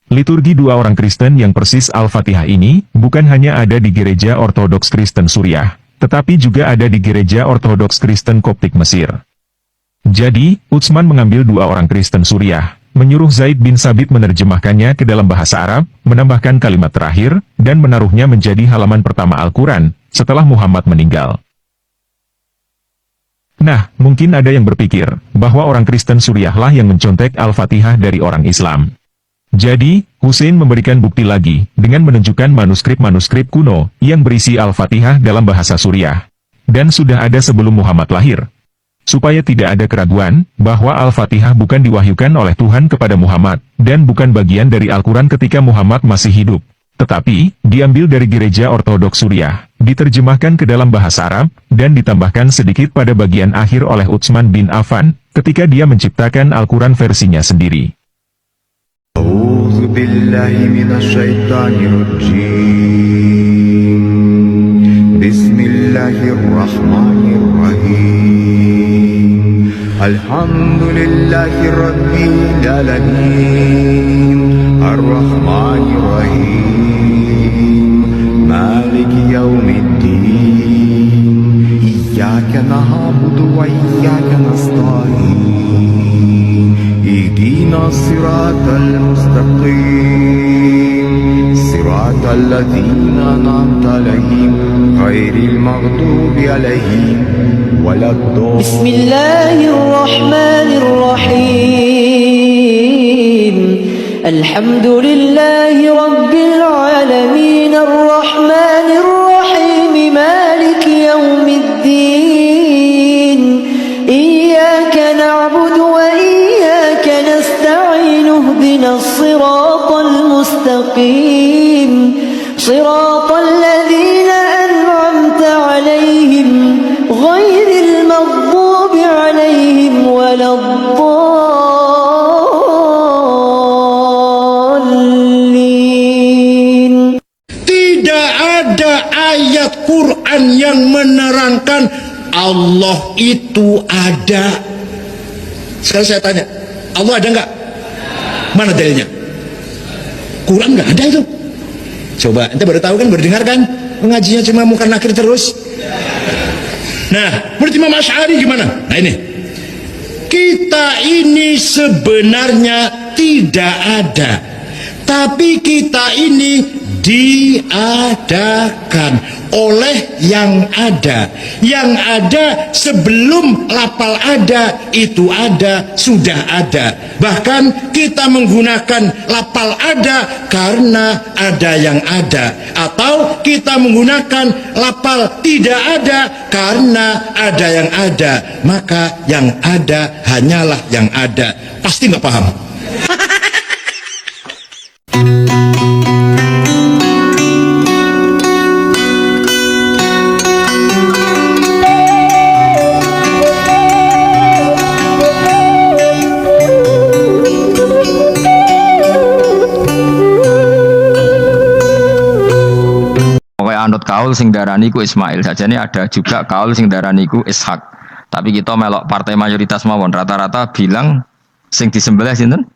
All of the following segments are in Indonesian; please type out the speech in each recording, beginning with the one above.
Liturgi dua orang Kristen yang persis Al-Fatihah ini, bukan hanya ada di Gereja Ortodoks Kristen Suriah, tetapi juga ada di Gereja Ortodoks Kristen Koptik Mesir. Jadi, Utsman mengambil dua orang Kristen Suriah, menyuruh Zaid bin Sabit menerjemahkannya ke dalam bahasa Arab, menambahkan kalimat terakhir, dan menaruhnya menjadi halaman pertama Al-Quran, setelah Muhammad meninggal. Nah, mungkin ada yang berpikir, bahwa orang Kristen Suriahlah yang mencontek Al-Fatihah dari orang Islam. Jadi, Hussein memberikan bukti lagi, dengan menunjukkan manuskrip-manuskrip kuno, yang berisi Al-Fatihah dalam bahasa Suriah. Dan sudah ada sebelum Muhammad lahir. Supaya tidak ada keraguan, bahwa Al-Fatihah bukan diwahyukan oleh Tuhan kepada Muhammad, dan bukan bagian dari Al-Quran ketika Muhammad masih hidup. Tetapi, diambil dari Gereja Ortodoks Suriah, diterjemahkan ke dalam bahasa Arab, dan ditambahkan sedikit pada bagian akhir oleh Utsman bin Affan, ketika dia menciptakan Al-Quran versinya sendiri. أعوذ بالله من الشيطان الرجيم بسم الله الرحمن الرحيم الحمد لله رب العالمين الرحمن الرحيم مالك يوم الدين إياك نعبد وإياك نستعين اهدنا الصراط المستقيم صراط الذين أنعمت عليهم غير المغضوب عليهم ولا الضالين. بسم الله الرحمن الرحيم الحمد لله رب العالمين الرحمن الرحيم مالك يوم الدين إياك نعبد وإياك نستعين اهدنا الصراط المستقيم صراط الذين أنعمت عليهم غير المغضوب عليهم ولا الضالين. Tidak ada ayat Quran yang menerangkan Allah itu ada. Sekarang saya tanya, Allah ada nggak? Mana dalilnya? Quran nggak ada itu. Coba, ente baru tahu kan, baru dengar kan? Pengajinya cuma muka nakir terus. Nah, menurut Imam Asy'ari gimana? Nah ini, kita ini sebenarnya tidak ada, tapi kita ini diadakan oleh yang ada. Yang ada sebelum lapal ada, itu ada, sudah ada. Bahkan kita menggunakan lapal ada karena ada yang ada, atau kita menggunakan lapal tidak ada karena ada yang ada. Maka yang ada hanyalah yang ada. Pasti nggak paham. Anut kaul sing darani ku Ismail saja nih, ada juga kaul sing darani ku Ishak. Tapi kita melok partai mayoritas mawon rata-rata bilang sing disembelih sinten?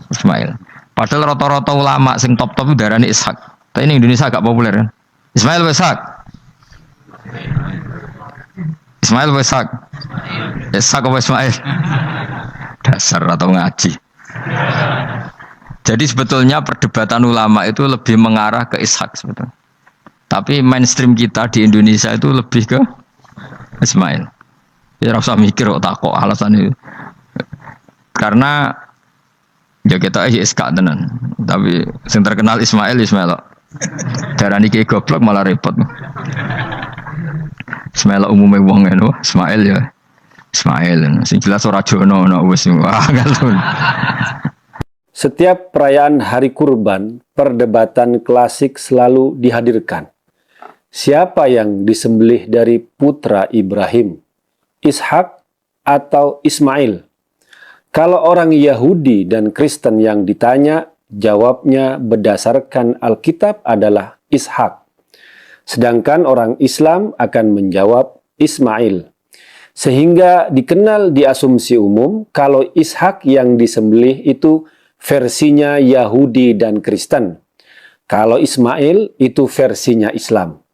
Ismail. Padahal rata-rata ulama sing top-top itu darani Ishak. Tapi ini Indonesia agak populer kan. Ismail wa Ishak. Ismail wa Ishak. Ishak wa Ismail. Dasar atau ngaji. Jadi sebetulnya perdebatan ulama itu lebih mengarah ke Ishak sebetulnya. Tapi mainstream kita di Indonesia itu lebih ke Ismail. Ya rasa mikir kok takok alasan itu. Karena ya kita iska tenan. Tapi yang terkenal Ismail. Darani ki goblok malah repot. Ismail umumnya wong ngono, Ismail ya. Ismail sing jelas ora jono ono wis ngalun. Setiap perayaan Hari Kurban, perdebatan klasik selalu dihadirkan. Siapa yang disembelih dari putra Ibrahim, Ishak atau Ismail? Kalau orang Yahudi dan Kristen yang ditanya, jawabnya berdasarkan Alkitab adalah Ishak. Sedangkan orang Islam akan menjawab Ismail. Sehingga dikenal di asumsi umum kalau Ishak yang disembelih itu versinya Yahudi dan Kristen. Kalau Ismail itu versinya Islam.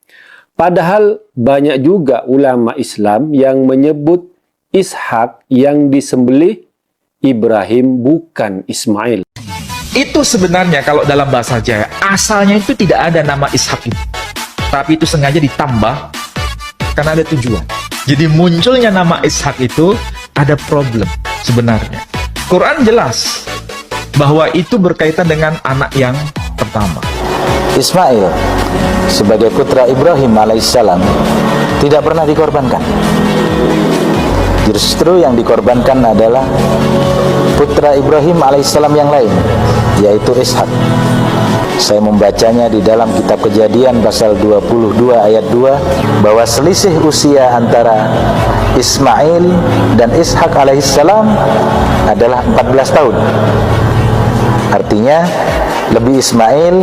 Padahal banyak juga ulama Islam yang menyebut Ishak yang disembelih Ibrahim bukan Ismail. Itu sebenarnya kalau dalam bahasa Jawa, asalnya itu tidak ada nama Ishak itu. Tapi itu sengaja ditambah karena ada tujuan. Jadi munculnya nama Ishak itu ada problem sebenarnya. Quran jelas bahwa itu berkaitan dengan anak yang pertama. Ismail sebagai putra Ibrahim alaihissalam tidak pernah dikorbankan. Justru yang dikorbankan adalah putra Ibrahim alaihissalam yang lain, yaitu Ishak. Saya membacanya di dalam kitab Kejadian pasal 22 ayat 2 bahwa selisih usia antara Ismail dan Ishak alaihissalam adalah 14 tahun. Artinya lebih Ismail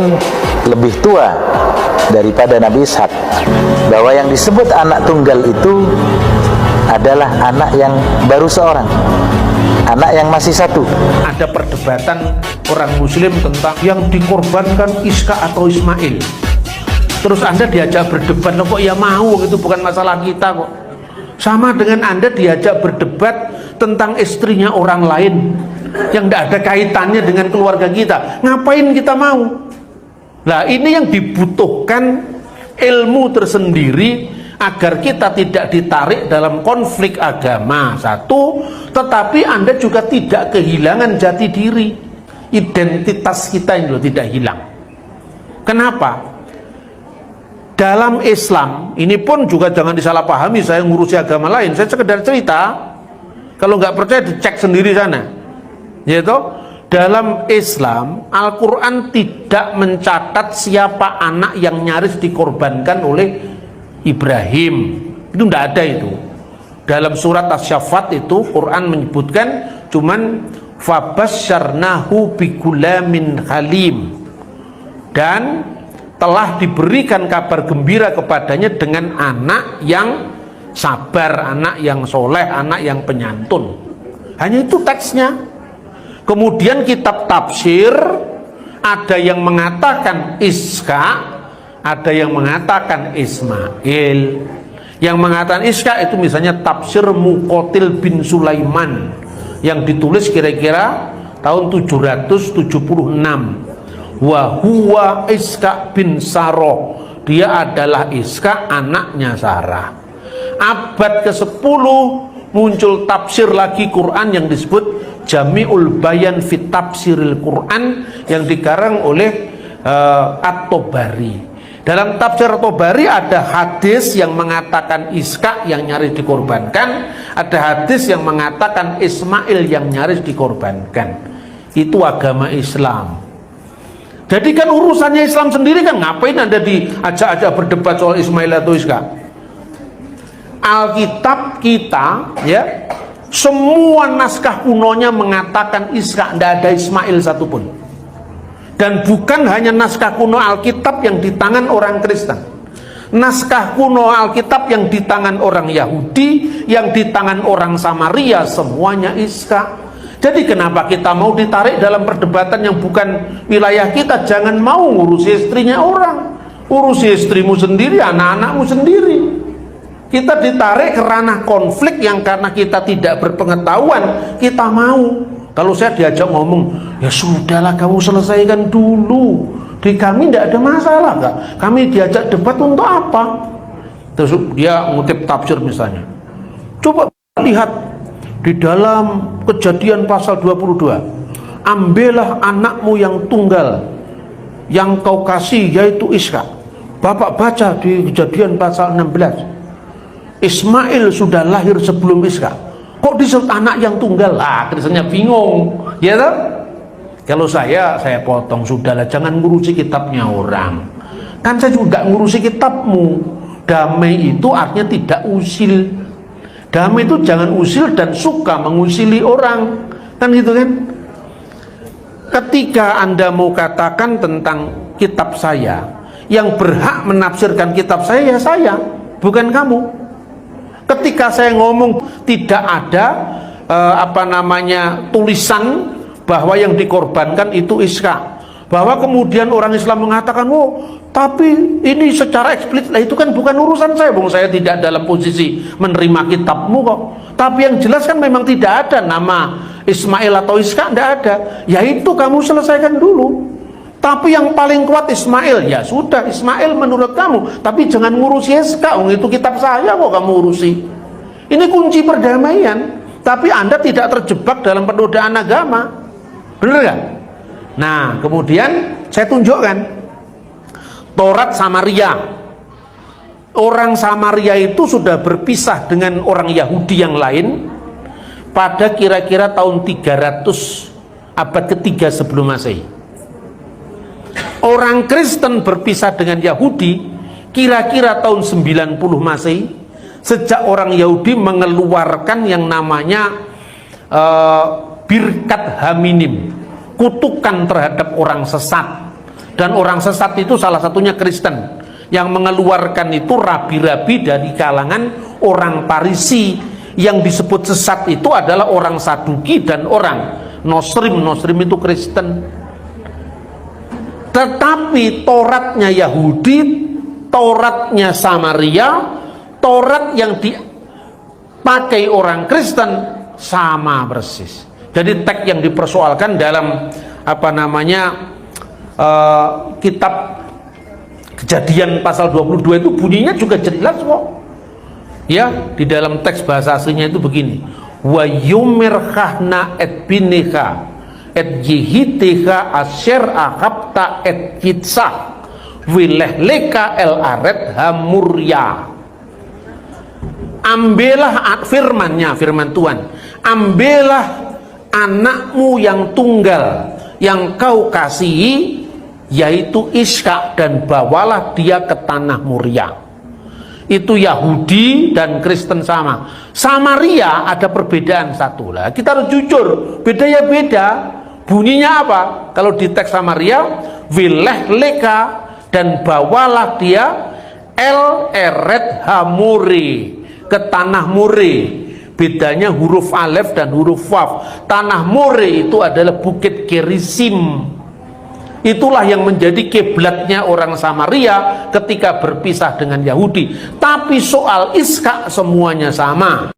lebih tua daripada Nabi Ishak. Bahwa yang disebut anak tunggal itu adalah anak yang baru seorang, anak yang masih satu. Ada perdebatan orang muslim tentang yang dikorbankan Iska atau Ismail. Terus Anda diajak berdebat, loh kok ya mau, itu bukan masalah kita kok. Sama dengan Anda diajak berdebat tentang istrinya orang lain yang tidak ada kaitannya dengan keluarga kita. Ngapain kita mau? Nah, ini yang dibutuhkan ilmu tersendiri agar kita tidak ditarik dalam konflik agama satu, tetapi Anda juga tidak kehilangan jati diri. Identitas kita yang tidak hilang. Kenapa? Dalam Islam, ini pun juga jangan disalahpahami saya ngurusi agama lain, saya sekedar cerita. Kalau nggak percaya dicek sendiri sana. Yaitu dalam Islam, Al-Quran tidak mencatat siapa anak yang nyaris dikorbankan oleh Ibrahim. Itu tidak ada itu. Dalam surat Asy-Syaffat itu Quran menyebutkan cuman fabasyarnahu bigulamin halim, dan telah diberikan kabar gembira kepadanya dengan anak yang sabar, anak yang soleh, anak yang penyantun. Hanya itu teksnya. Kemudian kitab tafsir ada yang mengatakan Iska, ada yang mengatakan Ismail. Yang mengatakan Iska itu misalnya tafsir Muqatil bin Sulaiman yang ditulis kira-kira tahun 776. Wa huwa Iska bin Saroh, dia adalah Iska anaknya Sarah. Abad ke-10 muncul tafsir lagi Quran yang disebut Jami'ul Bayan fit Tafsiril Quran yang dikarang oleh At-Tabari. Dalam tafsir At-Tabari ada hadis yang mengatakan Iska yang nyaris dikorbankan, ada hadis yang mengatakan Ismail yang nyaris dikorbankan. Itu agama Islam. Jadi kan urusannya Islam sendiri kan, ngapain Anda diajak-ajak berdebat soal Ismail atau Iska? Alkitab kita ya, semua naskah kunonya mengatakan Iska, tidak ada Ismail satupun. Dan bukan hanya naskah kuno Alkitab yang di tangan orang Kristen, naskah kuno Alkitab yang di tangan orang Yahudi, yang di tangan orang Samaria, semuanya Iska. Jadi kenapa kita mau ditarik dalam perdebatan yang bukan wilayah kita? Jangan mau ngurusi istrinya orang, urusi istrimu sendiri, anak-anakmu sendiri. Kita ditarik ke ranah konflik yang karena kita tidak berpengetahuan kita mau. Kalau saya diajak ngomong, ya sudahlah kamu selesaikan dulu. Di kami tidak ada masalah kak. Kami diajak debat untuk apa? Terus dia ngutip tafsir misalnya. Coba lihat di dalam Kejadian pasal 22. Ambillah anakmu yang tunggal yang kau kasih, yaitu Iska. Bapak baca di Kejadian pasal 16. Ismail sudah lahir sebelum Iska. Kok disebut anak yang tunggal? Kristennya bingung, ya toh? Kalau saya potong, sudahlah, jangan ngurusi kitabnya orang. Kan saya juga ngurusi kitabmu. Damai itu artinya tidak usil. Damai itu jangan usil dan suka mengusili orang, kan gitu kan? Ketika Anda mau katakan tentang kitab saya, yang berhak menafsirkan kitab saya ya saya, bukan kamu. Ketika saya ngomong tidak ada tulisan bahwa yang dikorbankan itu Ishak. Bahwa kemudian orang Islam mengatakan, oh tapi ini secara eksplisit, lah itu kan bukan urusan saya, bung saya tidak dalam posisi menerima kitabmu kok. Tapi yang jelas kan memang tidak ada nama Ismail atau Ishak, tidak ada. Ya itu kamu selesaikan dulu. Tapi yang paling kuat Ismail, ya sudah Ismail menurut kamu, tapi jangan ngurusi Ishak, itu kitab saya kok kamu urusi. Ini kunci perdamaian. Tapi Anda tidak terjebak dalam penodaan agama, bener gak? Nah kemudian saya tunjukkan Taurat Samaria. Orang Samaria itu sudah berpisah dengan orang Yahudi yang lain pada kira-kira tahun 300 abad ketiga sebelum Masehi. Orang Kristen berpisah dengan Yahudi kira-kira tahun 90 Masehi, sejak orang Yahudi mengeluarkan yang namanya birkat haminim, kutukan terhadap orang sesat. Dan orang sesat itu salah satunya Kristen. Yang mengeluarkan itu rabi-rabi dari kalangan orang Parisi. Yang disebut sesat itu adalah orang Saduki dan orang Nosrim. Nosrim itu Kristen. Tetapi Tauratnya Yahudi, Tauratnya Samaria, Taurat yang dipakai orang Kristen sama persis. Jadi teks yang dipersoalkan dalam kitab Kejadian pasal 22 itu bunyinya juga jelas kok. Ya, di dalam teks bahasa aslinya itu begini. Wa yumirkhahna et binika et yihitiha asyer ahabta et kitsah wilehleka el aret hamurya. Ambillah firman Tuhan, ambillah anakmu yang tunggal yang kau kasihi, yaitu Ishak, dan bawalah dia ke tanah Moria. Itu Yahudi dan Kristen sama. Samaria ada perbedaan satu lah. Kita harus jujur, beda ya beda. Bunyinya apa? Kalau di teks Samaria, wilehleka, dan bawalah dia el eret hamuri, ke tanah More. Bedanya huruf alef dan huruf waf. Tanah More itu adalah bukit Gerisim. Itulah yang menjadi kiblatnya orang Samaria ketika berpisah dengan Yahudi. Tapi soal Ishak semuanya sama.